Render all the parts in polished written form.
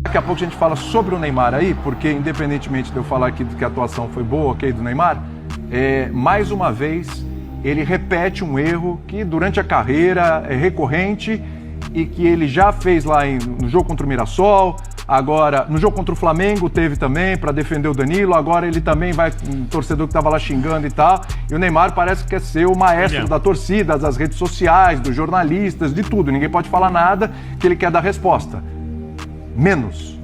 Daqui a pouco a gente fala sobre o Neymar aí, porque independentemente de eu falar aqui que a atuação foi boa, ok, do Neymar, mais uma vez ele repete um erro que durante a carreira é recorrente e que ele já fez lá no jogo contra o Mirassol, agora no jogo contra o Flamengo teve também para defender o Danilo, agora ele também vai, um torcedor que estava lá xingando e tal, e o Neymar parece que quer ser o maestro da torcida, das redes sociais, dos jornalistas, de tudo, ninguém pode falar nada que ele quer dar resposta. Menos.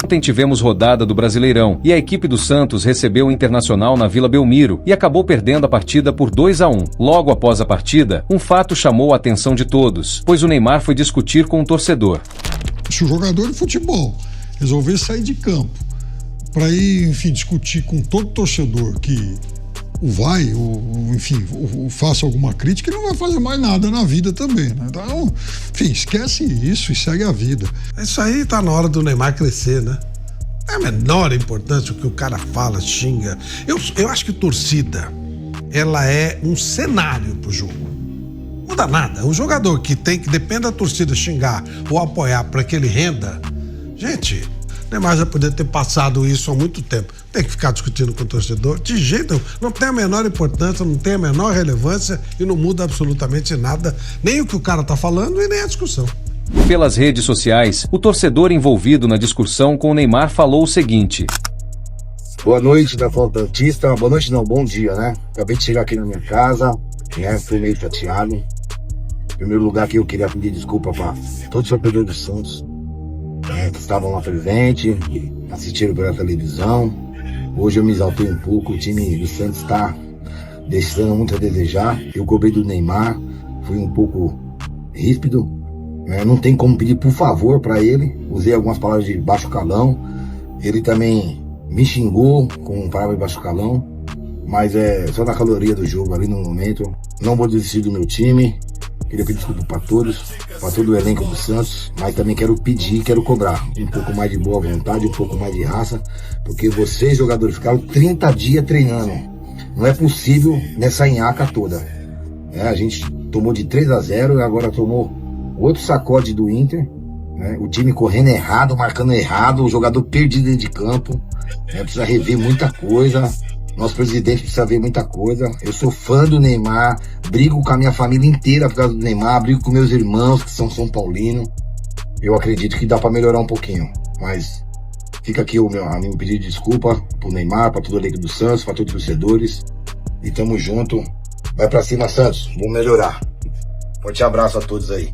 Ontem tivemos rodada do Brasileirão e a equipe do Santos recebeu o Internacional na Vila Belmiro e acabou perdendo a partida por 2-1. Logo após a partida, um fato chamou a atenção de todos, pois o Neymar foi discutir com o torcedor. Se o jogador de futebol resolver sair de campo para ir, enfim, discutir com todo torcedor que faça alguma crítica, ele não vai fazer mais nada na vida também, né? Então, enfim, esquece isso e segue a vida. Isso aí tá na hora do Neymar crescer, né? É a menor importância o que o cara fala, xinga. Eu acho que torcida, ela é um cenário pro jogo. Não muda nada. Um jogador que depende da torcida xingar ou apoiar para que ele renda, gente, o Neymar já poderia ter passado isso há muito tempo. Tem que ficar discutindo com o torcedor? De jeito nenhum. Não tem a menor importância, não tem a menor relevância e não muda absolutamente nada, nem o que o cara tá falando e nem a discussão. Pelas redes sociais, o torcedor envolvido na discussão com o Neymar falou o seguinte: boa noite, da Fantantista. Boa noite não, bom dia, né? Acabei de chegar aqui na minha casa, né? Fui meio chateado. Em primeiro lugar aqui eu queria pedir desculpa para todos os torcedores do Santos, que estavam lá presentes, assistiram pela televisão. Hoje eu me exaltei um pouco, o time do Santos está deixando muito a desejar. Eu cobrei do Neymar, fui um pouco ríspido, não tem como pedir por favor para ele. Usei algumas palavras de baixo calão, ele também me xingou com palavras de baixo calão, mas é só na caloria do jogo ali no momento. Não vou desistir do meu time. Queria pedir desculpa para todos, para todo o elenco do Santos, mas também quero cobrar um pouco mais de boa vontade, um pouco mais de raça, porque vocês, jogadores, ficaram 30 dias treinando. Não é possível nessa nhaca toda. A gente tomou de 3-0 e agora tomou outro sacode do Inter. O time correndo errado, marcando errado, o jogador perdido dentro de campo. Precisa rever muita coisa. Nosso presidente precisa ver muita coisa. Eu sou fã do Neymar, brigo com a minha família inteira por causa do Neymar, brigo com meus irmãos que são São Paulino. Eu acredito que dá para melhorar um pouquinho, mas fica aqui o meu pedido de desculpa pro Neymar, para todo o elenco do Santos, para todos os torcedores. E tamo junto. Vai para cima, Santos. Vamos melhorar. Forte abraço a todos aí.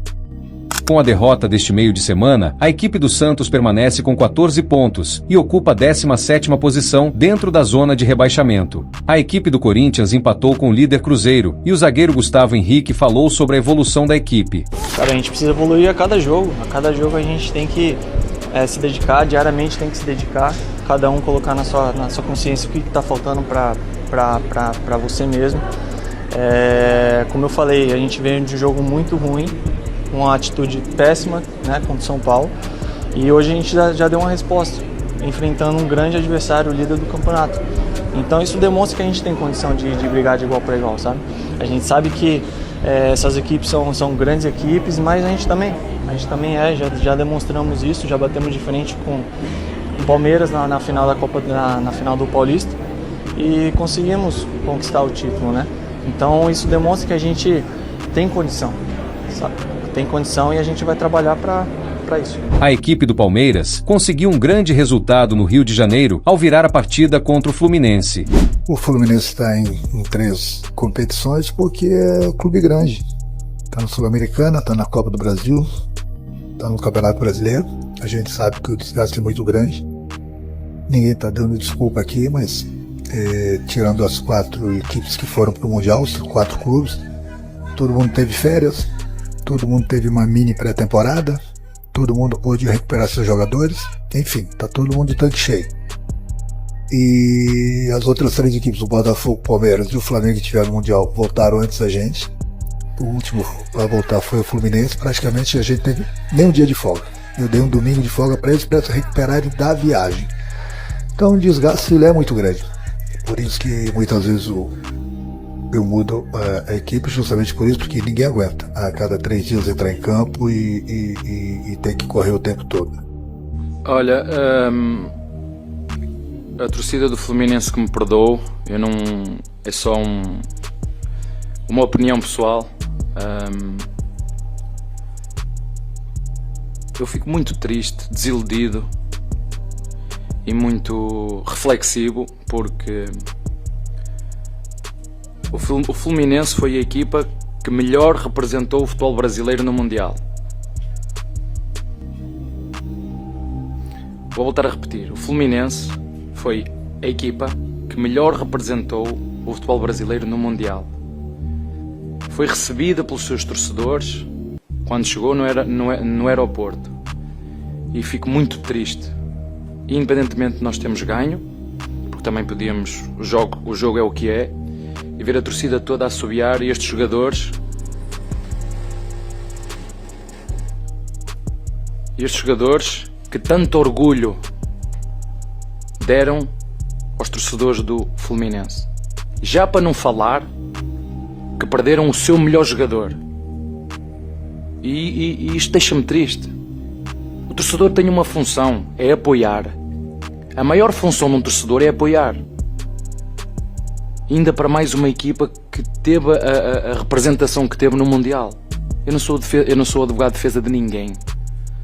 Com a derrota deste meio de semana, a equipe do Santos permanece com 14 pontos e ocupa a 17ª posição dentro da zona de rebaixamento. A equipe do Corinthians empatou com o líder Cruzeiro e o zagueiro Gustavo Henrique falou sobre a evolução da equipe. Cara, a gente precisa evoluir a cada jogo. A cada jogo a gente tem que se dedicar, diariamente tem que se dedicar, cada um colocar na sua consciência o que está faltando para você mesmo. Como eu falei, a gente veio de um jogo muito ruim, uma atitude péssima, contra o São Paulo, e hoje a gente já deu uma resposta, enfrentando um grande adversário, o líder do campeonato. Então isso demonstra que a gente tem condição de brigar de igual para igual, sabe? A gente sabe que essas equipes são grandes equipes, mas a gente também já demonstramos isso, já batemos de frente com o Palmeiras na final da Copa, na final do Paulista, e conseguimos conquistar o título, né? Então isso demonstra que a gente tem condição, sabe? Tem condição e a gente vai trabalhar para isso. A equipe do Palmeiras conseguiu um grande resultado no Rio de Janeiro ao virar a partida contra o Fluminense. O Fluminense está em 3 competições porque é um clube grande. Está na Sul-Americana, está na Copa do Brasil, está no Campeonato Brasileiro. A gente sabe que o desgaste é muito grande. Ninguém está dando desculpa aqui, mas tirando as 4 equipes que foram para o Mundial, os 4 clubes, todo mundo teve férias. Todo mundo teve uma mini pré-temporada, todo mundo pôde recuperar seus jogadores, enfim, tá todo mundo de tanque cheio. E as outras 3 equipes, o Botafogo, o Palmeiras e o Flamengo que tiveram no Mundial, voltaram antes da gente. O último a voltar foi o Fluminense, praticamente a gente teve nem um dia de folga. Eu dei um domingo de folga para eles para se recuperarem da viagem. Então o desgaste é muito grande. Por isso que muitas vezes eu mudo a equipe justamente por isso, porque ninguém aguenta a cada 3 dias entrar em campo e ter que correr o tempo todo. Olha, a torcida do Fluminense que me perdoou, eu não, é só uma opinião pessoal. Eu fico muito triste, desiludido e muito reflexivo, porque o Fluminense foi a equipa que melhor representou o futebol brasileiro no Mundial. Vou voltar a repetir, o Fluminense foi a equipa que melhor representou o futebol brasileiro no Mundial. Foi recebida pelos seus torcedores quando chegou no aeroporto. E fico muito triste. Independentemente de nós termos ganho, porque também podíamos, o jogo é o que é, e ver a torcida toda a assobiar e estes jogadores que tanto orgulho deram aos torcedores do Fluminense. Já para não falar que perderam o seu melhor jogador. E isto deixa-me triste. O torcedor tem uma função, é apoiar. A maior função de um torcedor é apoiar. Ainda para mais uma equipa que teve a representação que teve no Mundial. Eu não sou advogado de defesa de ninguém.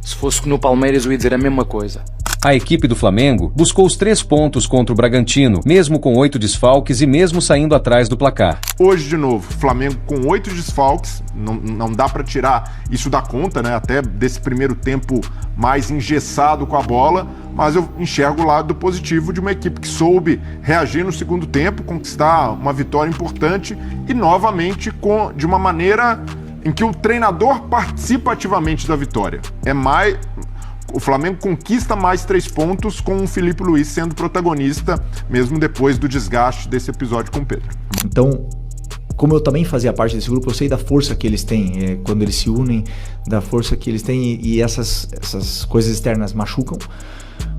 Se fosse no Palmeiras eu ia dizer a mesma coisa. A equipe do Flamengo buscou os 3 pontos contra o Bragantino, mesmo com 8 desfalques e mesmo saindo atrás do placar. Hoje, de novo, Flamengo com 8 desfalques, não dá para tirar isso da conta, né? Até desse primeiro tempo mais engessado com a bola, mas eu enxergo o lado positivo de uma equipe que soube reagir no segundo tempo, conquistar uma vitória importante e novamente de uma maneira em que o treinador participa ativamente da vitória. O Flamengo conquista mais 3 pontos com o Filipe Luís sendo protagonista, mesmo depois do desgaste desse episódio com o Pedro. Então, como eu também fazia parte desse grupo, eu sei da força que eles têm, quando eles se unem, da força que eles têm, e essas coisas externas machucam,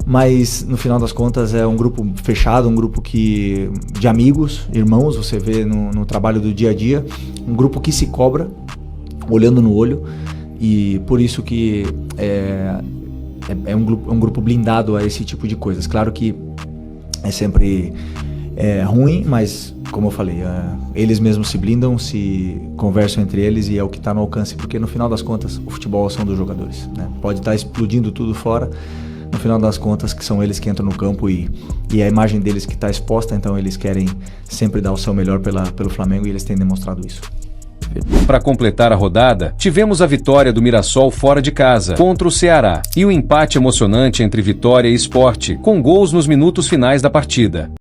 mas no final das contas é um grupo fechado, um grupo de amigos, irmãos, você vê no trabalho do dia a dia, um grupo que se cobra, olhando no olho, e por isso que é um grupo blindado a esse tipo de coisas. Claro que é sempre ruim, mas como eu falei, eles mesmos se blindam, se conversam entre eles e é o que está no alcance, porque no final das contas o futebol são dos jogadores, né? Pode estar explodindo tudo fora, no final das contas que são eles que entram no campo e a imagem deles que está exposta, então eles querem sempre dar o seu melhor pelo Flamengo e eles têm demonstrado isso. Para completar a rodada, tivemos a vitória do Mirassol fora de casa, contra o Ceará, e o empate emocionante entre Vitória e Sport, com gols nos minutos finais da partida.